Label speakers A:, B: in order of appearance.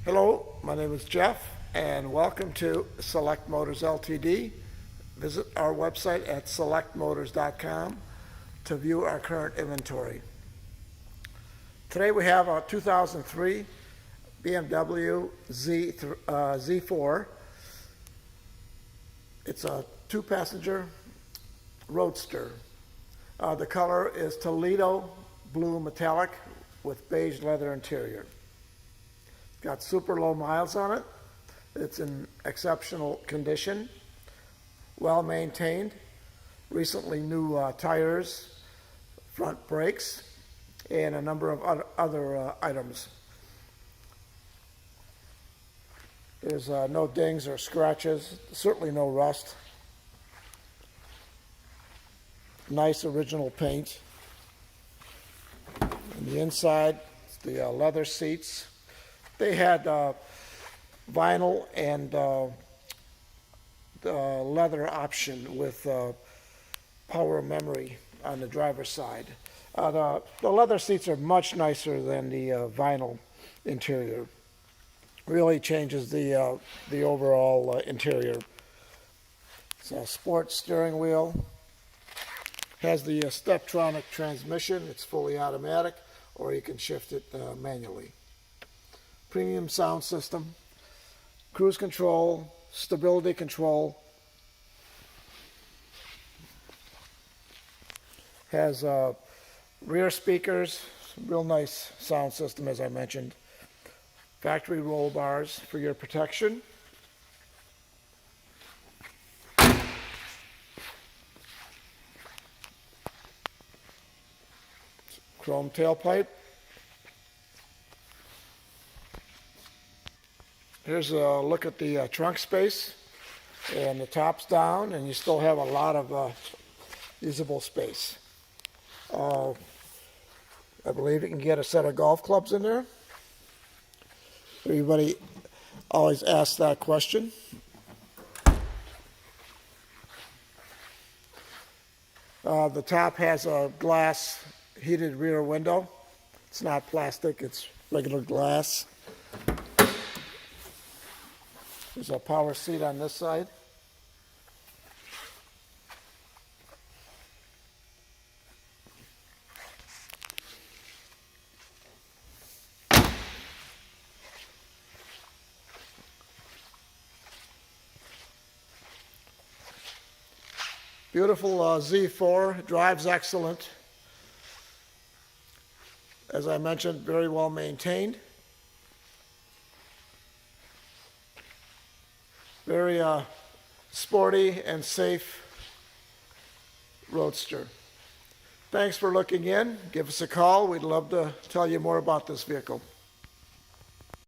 A: Hello, my name is Jeff, and welcome to Select Motors Ltd. Visit our website at selectmotors.com to view our current inventory. Today we have a 2003 BMW Z4. It's a two-passenger roadster. The color is Toledo Blue Metallic with beige leather interior. Got super low miles on it. It's in exceptional condition, well maintained, recently new tires, front brakes, and a number of other items. There's no dings or scratches, certainly no rust. Nice original paint. On the inside, the leather seats. They had vinyl and the leather option with power memory on the driver's side. The leather seats are much nicer than the vinyl interior. Really changes the overall interior. It's a sports steering wheel. Has the steptronic transmission. It's fully automatic, or you can shift it manually. Premium sound system, cruise control, stability control. Has rear speakers, real nice sound system as I mentioned. Factory roll bars for your protection. Chrome tailpipe. Here's a look at the trunk space, and the top's down, and you still have a lot of usable space. I believe you can get a set of golf clubs in there. Everybody always asks that question. The top has a glass heated rear window. It's not plastic, it's regular glass. There's a power seat on this side. Beautiful Z4, drives excellent. As I mentioned, very well maintained. Very sporty and safe roadster. Thanks for looking in. Give us a call. We'd love to tell you more about this vehicle.